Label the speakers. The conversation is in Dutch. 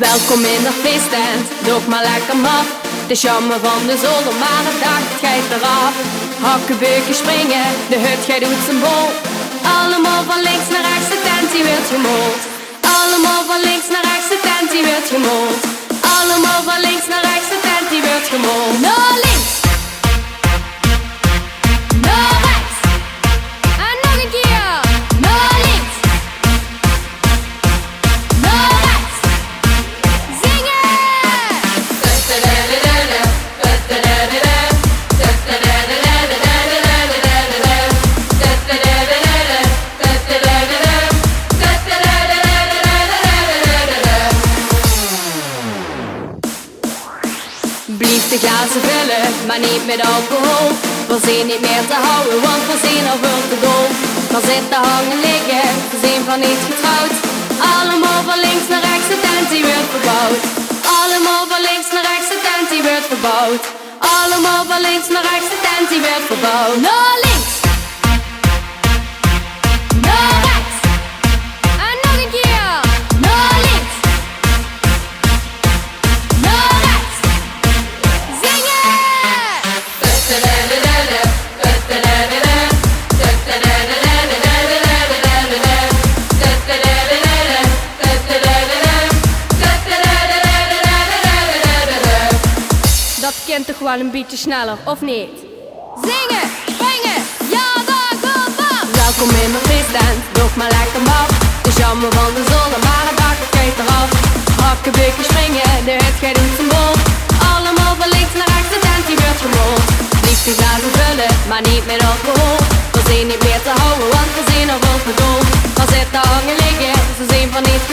Speaker 1: Welkom in de feesttent, doe maar lekker maf. De jammer van de zolder, maar het dag gaat eraf. Hakken, beuken, springen, de hut gaat doet zijn bol. Allemaal van links naar rechts, de tent die wordt gemold. Allemaal van links naar rechts, de tent die wordt gemold. Allemaal van links naar rechts, de tent die wordt gemold. Naar links, naar rechts, en nog een keer. Naar links, naar rechts, zingen! Blief de glazen vullen, maar niet met alcohol. We zijn niet meer te houden, want we zijn al veel te dol. Maar zitten hangen liggen, we zijn van niet getrouwd. Allemaal van links naar rechts, de tent die wordt verbouwd. Allemaal van links naar rechts, de tent die wordt verbouwd. Allemaal van links naar rechts, de tent die wordt verbouwd. Naar links, naar rechts, en nog een keer. Naar links, naar rechts, zingen! Dat kent toch wel een beetje sneller, of niet? Zingen, springen, ja dat komt van! Welkom in mijn feesttent, doe maar lekker maf. De jammer van de zolder, maar het dak gaat eraf. Hakken, beuken, springen, de hut gaat doet zijn bol. Allemaal van links naar rechts, de tent die wordt gemold. Liefst die glazen vullen, maar niet met alcohol. We zijn niet meer te houden, want we zijn al veel te dol. We zitten hangen liggen, ze zijn van niet